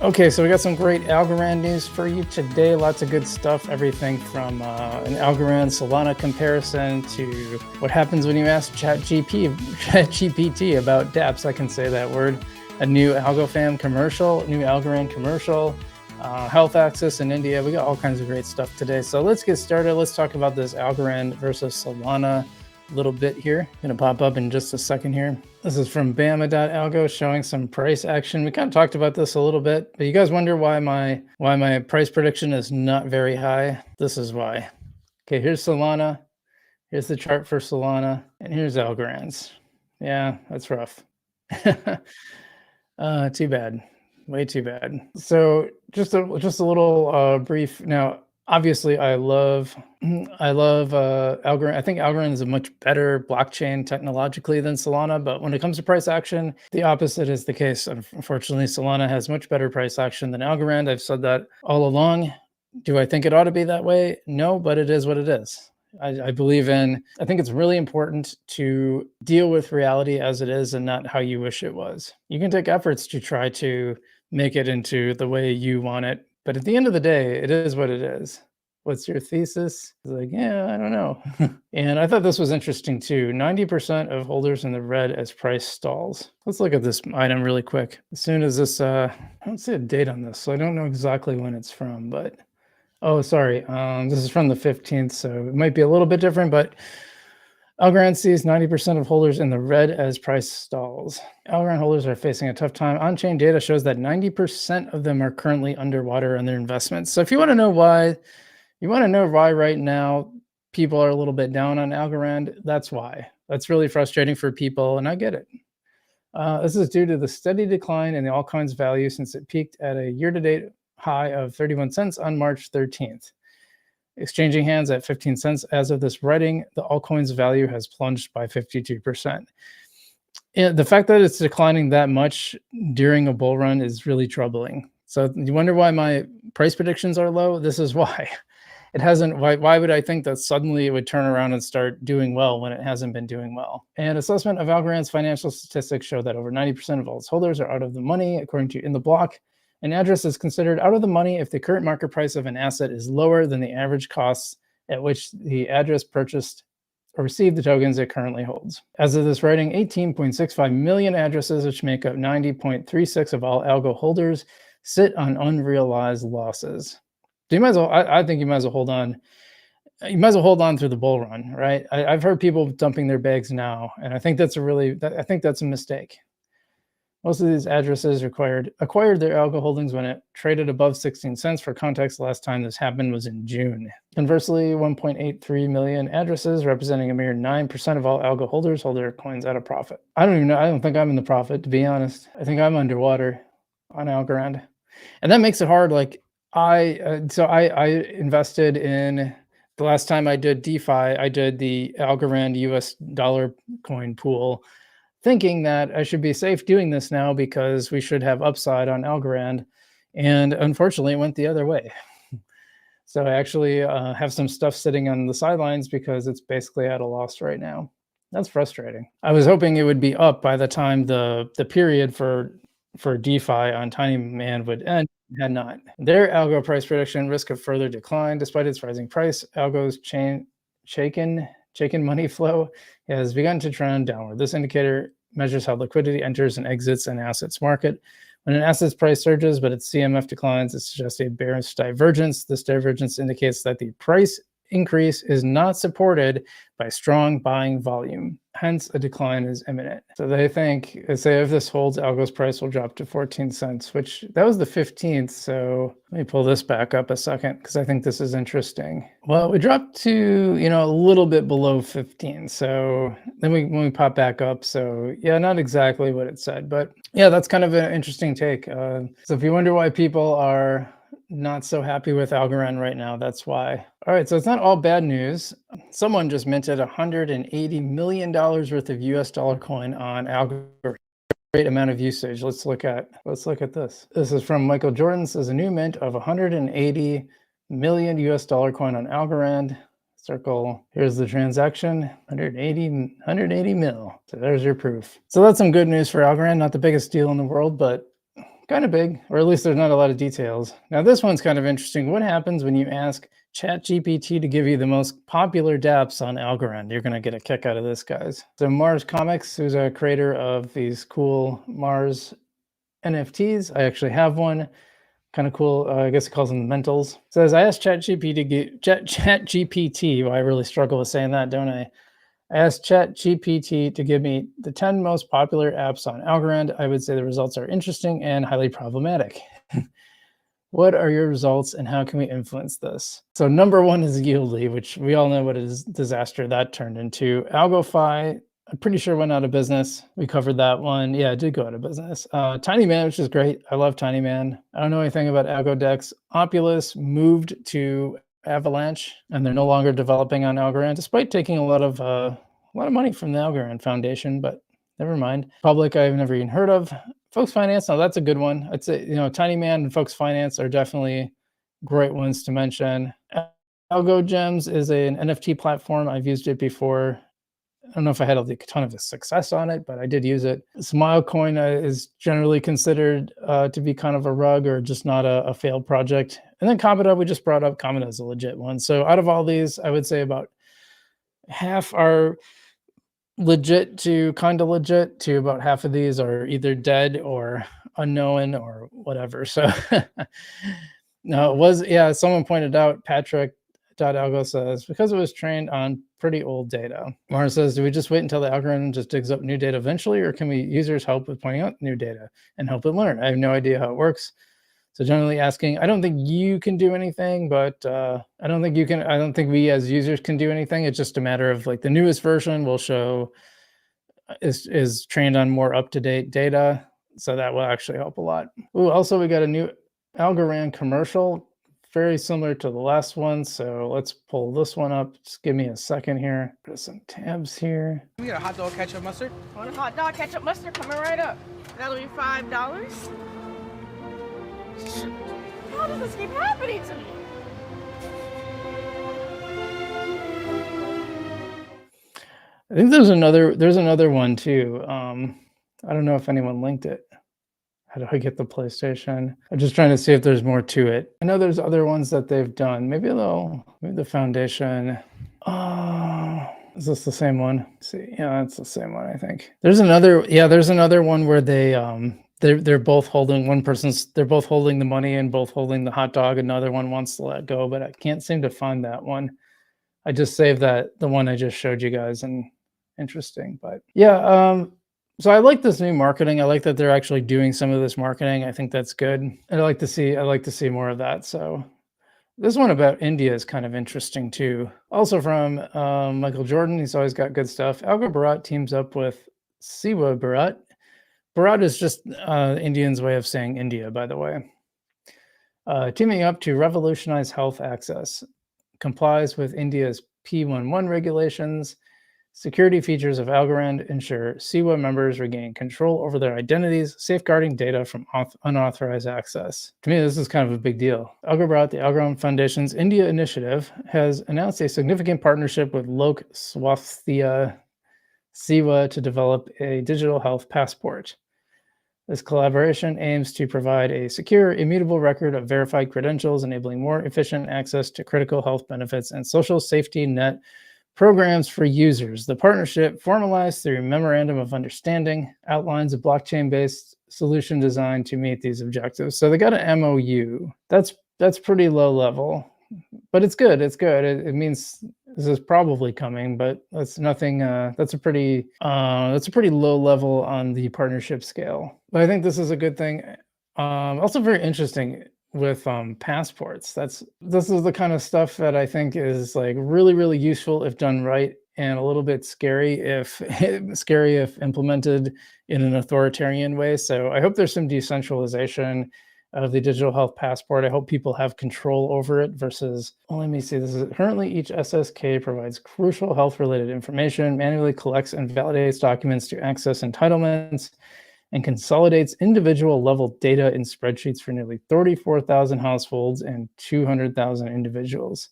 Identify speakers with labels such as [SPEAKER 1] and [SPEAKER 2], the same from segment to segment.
[SPEAKER 1] Okay, so we got some great Algorand news for you today. Lots of good stuff. Everything from an Algorand Solana comparison to what happens when you ask ChatGPT about dApps. I can say that word. A new AlgoFam commercial, new Algorand commercial, health access in India. We got all kinds of great stuff today. So let's get started. Let's talk about this Algorand versus Solana a little bit here. Gonna pop up in just a second here. This is from Bama.algo showing some price action. We kind of talked about this a little bit, but you guys wonder why my price prediction is not very high. This is why. Okay, here's Solana. Here's the chart for Solana, and here's Algorand's. Yeah, that's rough. Too bad. Way too bad. So just a little brief. Now, obviously, I love Algorand. I think Algorand is a much better blockchain technologically than Solana, but when it comes to price action, the opposite is the case. Unfortunately, Solana has much better price action than Algorand. I've said that all along. Do I think it ought to be that way? No, but it is what it is. I believe I think it's really important to deal with reality as it is and not how you wish it was. You can take efforts to try to make it into the way you want it, but at the end of the day, it is what it is. What's your thesis? It's like, yeah, I don't know. And I thought this was interesting too. 90% of holders in the red as price stalls. Let's look at this item really quick. As soon as this, I don't see a date on this, so I don't know exactly when it's from, but oh, sorry. This is from the 15th, so it might be a little bit different, but Algorand sees 90% of holders in the red as price stalls. Algorand holders are facing a tough time. On-chain data shows that 90% of them are currently underwater on their investments. So if you want to know why right now people are a little bit down on Algorand, that's why. That's really frustrating for people, and I get it. This is due to the steady decline in the altcoin's value since it peaked at a year-to-date high of 31 cents on March 13th. Exchanging hands at 15 cents as of this writing, the altcoin's value has plunged by 52%. And the fact that it's declining that much during a bull run is really troubling. So you wonder why my price predictions are low? This is why. It hasn't, why would I think that suddenly it would turn around and start doing well when it hasn't been doing well? An assessment of Algorand's financial statistics show that over 90% of all its holders are out of the money, according to In the Block. An address is considered out of the money if the current market price of an asset is lower than the average costs at which the address purchased or received the tokens it currently holds. As of this writing, 18.65 million addresses, which make up 90.36% of all algo holders, sit on unrealized losses. So you might as well, I think you might as well hold on. You might as well hold on through the bull run, right? I've heard people dumping their bags now, and I think that's a mistake. Most of these addresses acquired their algo holdings when it traded above 16 cents. For context, the last time this happened was in June. Conversely, 1.83 million addresses, representing a mere 9% of all algo holders, hold their coins at a profit. I don't even know. I don't think I'm in the profit, to be honest. I think I'm underwater on Algorand. And that makes it hard. Like I invested in, the last time I did DeFi, I did the Algorand US dollar coin pool, thinking that I should be safe doing this now because we should have upside on Algorand. And unfortunately, it went the other way. So I actually have some stuff sitting on the sidelines because it's basically at a loss right now. That's frustrating. I was hoping it would be up by the time the period for DeFi on Tiny Man would end. It had not. Their algo price prediction risk of further decline despite its rising price. Algo's shaken money flow has begun to trend downward. This indicator measures how liquidity enters and exits an asset's market. When an asset's price surges but its CMF declines, it's just a bearish divergence. This divergence indicates that the price increase is not supported by strong buying volume. Hence, a decline is imminent. So they say if this holds, Algo's price will drop to 14 cents, which that was the 15th. So let me pull this back up a second because I think this is interesting. Well, we dropped to, a little bit below 15. So then when we pop back up, so yeah, not exactly what it said, but yeah, that's kind of an interesting take. So if you wonder why people are not so happy with Algorand right now, that's why. All right, so it's not all bad news. Someone just minted $180 million worth of US dollar coin on Algorand. Great amount of usage. Let's look at this. This is from Michael Jordan. This is a new mint of 180 million US dollar coin on Algorand. Circle, here's the transaction, 180 mil. So there's your proof. So that's some good news for Algorand. Not the biggest deal in the world, but kind of big, or at least there's not a lot of details. Now, this one's kind of interesting. What happens when you ask ChatGPT to give you the most popular dApps on Algorand? You're going to get a kick out of this, guys. So Mars Comics, who's a creator of these cool Mars NFTs. I actually have one. Kind of cool. I guess it calls them mentals. Says, I asked ChatGPT, well, I really struggle with saying that, don't I? I asked ChatGPT to give me the 10 most popular apps on Algorand. I would say the results are interesting and highly problematic. What are your results and how can we influence this? So number one is Yieldly, which we all know what a disaster that turned into. AlgoFi, I'm pretty sure went out of business. We covered that one. Yeah, it did go out of business. Tiny Man, which is great. I love Tiny Man. I don't know anything about AlgoDex. Opulus moved to Avalanche, and they're no longer developing on Algorand, despite taking a lot of money from the Algorand Foundation. But never mind. Public, I've never even heard of. Folks Finance, now that's a good one. I'd say, Tiny Man and Folks Finance are definitely great ones to mention. AlgoGems is an NFT platform. I've used it before. I don't know if I had a ton of success on it, but I did use it. Smilecoin is generally considered to be kind of a rug or just not a failed project. And then Kamada, we just brought up. Kamada is a legit one. So out of all these, I would say about half are legit to kind of legit to about half of these are either dead or unknown or whatever. So no, it was, yeah, someone pointed out, Patrick.algo says, because it was trained on pretty old data. Mara says, do we just wait until the algorithm just digs up new data eventually, or can we users help with pointing out new data and help it learn? I have no idea how it works. So generally asking, I don't think you can do anything, but I don't think we as users can do anything. It's just a matter of like the newest version will show is trained on more up-to-date data. So that will actually help a lot. Ooh, also we got a new Algorand commercial, very similar to the last one. So let's pull this one up. Just give me a second here. Put some tabs here.
[SPEAKER 2] We got a hot dog, ketchup, mustard.
[SPEAKER 3] Want a hot dog, ketchup, mustard, coming right up. That'll be $5. How does this keep happening to me?
[SPEAKER 1] I think there's another one too. I don't know if anyone linked it. How do I get the PlayStation? I'm just trying to see if there's more to it. I know there's other ones that they've done. Maybe the foundation. Is this the same one? Let's see, yeah, it's the same one, I think. There's another one where they're both holding they're both holding the money and both holding the hot dog. Another one wants to let go, but I can't seem to find that one. I just saved the one I just showed you guys, and interesting, but yeah. So I like this new marketing. I like that they're actually doing some of this marketing. I think that's good. And I like to see more of that. So this one about India is kind of interesting too. Also from Michael Jordan. He's always got good stuff. Algo Bharat teams up with Siwa Bharat. Bharat is just Indians' way of saying India, by the way. Teaming up to revolutionize health access. Complies with India's P11 regulations. Security features of Algorand ensure Siwa members regain control over their identities, safeguarding data from unauthorized access. To me, this is kind of a big deal. Algorand, the Algorand Foundation's India initiative, has announced a significant partnership with Lok Swasthya Siwa to develop a digital health passport. This collaboration aims to provide a secure, immutable record of verified credentials, enabling more efficient access to critical health benefits and social safety net programs for users. The partnership, formalized through Memorandum of Understanding, outlines a blockchain-based solution designed to meet these objectives. So they got an MOU. That's pretty low level, but it's good. It's good. It means this is probably coming, but that's nothing. That's a pretty low level on the partnership scale. But I think this is a good thing. Also very interesting with passports. This is the kind of stuff that I think is like really, really useful if done right, and a little bit scary if implemented in an authoritarian way. So I hope there's some decentralization of the digital health passport. I hope people have control over it versus, well, let me see, this is currently each SSK provides crucial health related information, manually collects and validates documents to access entitlements, and consolidates individual level data in spreadsheets for nearly 34,000 households and 200,000 individuals.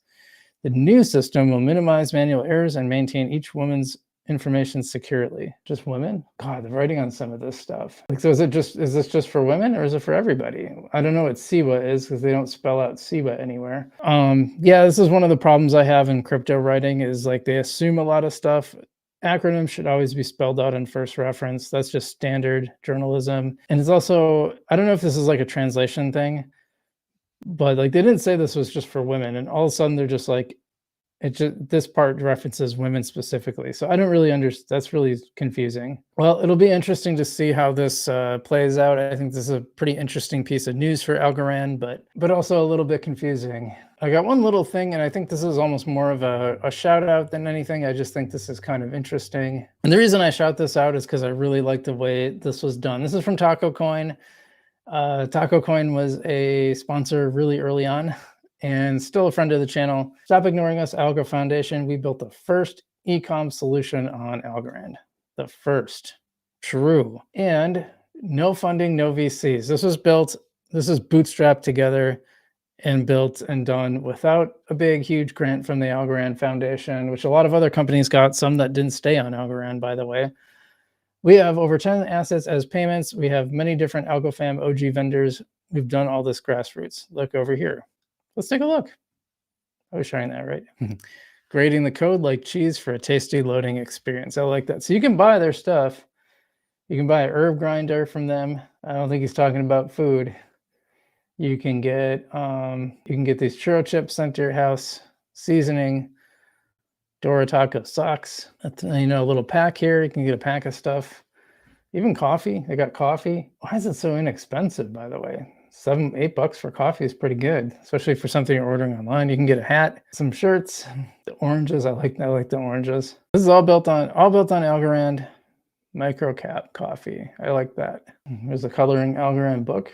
[SPEAKER 1] The new system will minimize manual errors and maintain each woman's information securely. Just women? God, the writing on some of this stuff. Like, so is this just for women or is it for everybody? I don't know what SIWA is because they don't spell out SIWA anywhere. Yeah, this is one of the problems I have in crypto writing is like they assume a lot of stuff. Acronyms should always be spelled out in first reference. That's just standard journalism. And it's also, I don't know if this is like a translation thing, but like they didn't say this was just for women. And all of a sudden they're just like, this part references women specifically. So I don't really understand. That's really confusing. Well, it'll be interesting to see how this plays out. I think this is a pretty interesting piece of news for Algorand, but also a little bit confusing. I got one little thing, and I think this is almost more of a shout out than anything. I just think this is kind of interesting. And the reason I shout this out is because I really like the way this was done. This is from Taco Coin. Taco Coin was a sponsor really early on and still a friend of the channel. Stop ignoring us, Algo Foundation. We built the first e-com solution on Algorand. The first. True. And no funding, no VCs. This is bootstrapped together and built and done without a big, huge grant from the Algorand Foundation, which a lot of other companies got, some that didn't stay on Algorand, by the way. We have over 10 assets as payments. We have many different AlgoFam OG vendors. We've done all this grassroots. Look over here. Let's take a look. I was showing that, right? Grading the code like cheese for a tasty loading experience. I like that. So you can buy their stuff. You can buy a herb grinder from them. I don't think he's talking about food. You can get these churro chips sent to your house, seasoning, Dora Taco socks. That's, a little pack here. You can get a pack of stuff. Even coffee. They got coffee. Why is it so inexpensive, by the way? $7-8 for coffee is pretty good, especially for something you're ordering online. You can get a hat, some shirts, the oranges. I like the oranges. This is all built on Algorand microcap coffee. I like that. There's a coloring Algorand book.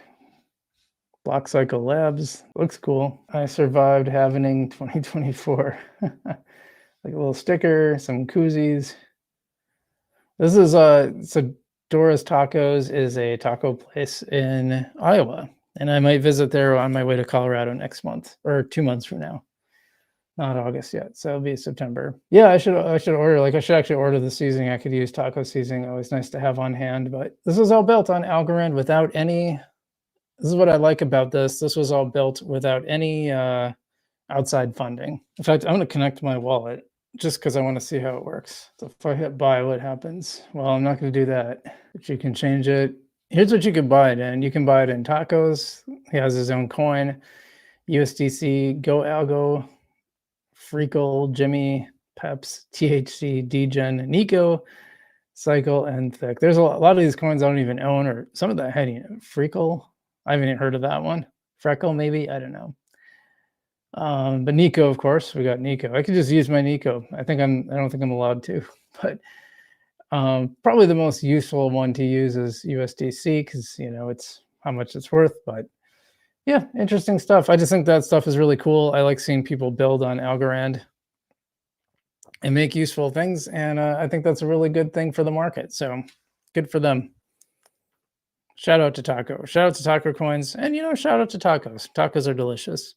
[SPEAKER 1] Block Cycle Labs. Looks cool. I survived halvening 2024. Like a little sticker, some koozies. This is so Dora's Tacos is a taco place in Iowa. And I might visit there on my way to Colorado next month or 2 months from now. Not August yet, so it'll be September. Yeah, I should order. Like I should actually order the seasoning. I could use taco seasoning. Always nice to have on hand. But this was all built on Algorand without any. This is what I like about this. This was all built without any outside funding. In fact, I'm going to connect my wallet just because I want to see how it works. So if I hit buy, what happens? Well, I'm not going to do that. But you can change it. Here's what you can buy it in. You can buy it in tacos. He has his own coin. USDC, Go Algo, Freakle, Jimmy, Peps, THC, Degen, Nico, Cycle, and Thick. There's a lot of these coins I don't even own, or some of that I hadn't even. Freakle, I haven't even heard of that one. Freckle, maybe, I don't know. But Nico, of course, we got Nico. I could just use my Nico. I don't think I'm allowed to, but probably the most useful one to use is USDC because it's how much it's worth. But yeah, interesting stuff. I just think that stuff is really cool. I like seeing people build on Algorand and make useful things, and I think that's a really good thing for the market. So good for them. Shout out to Taco. Shout out to Taco Coins, and shout out to tacos. Tacos are delicious.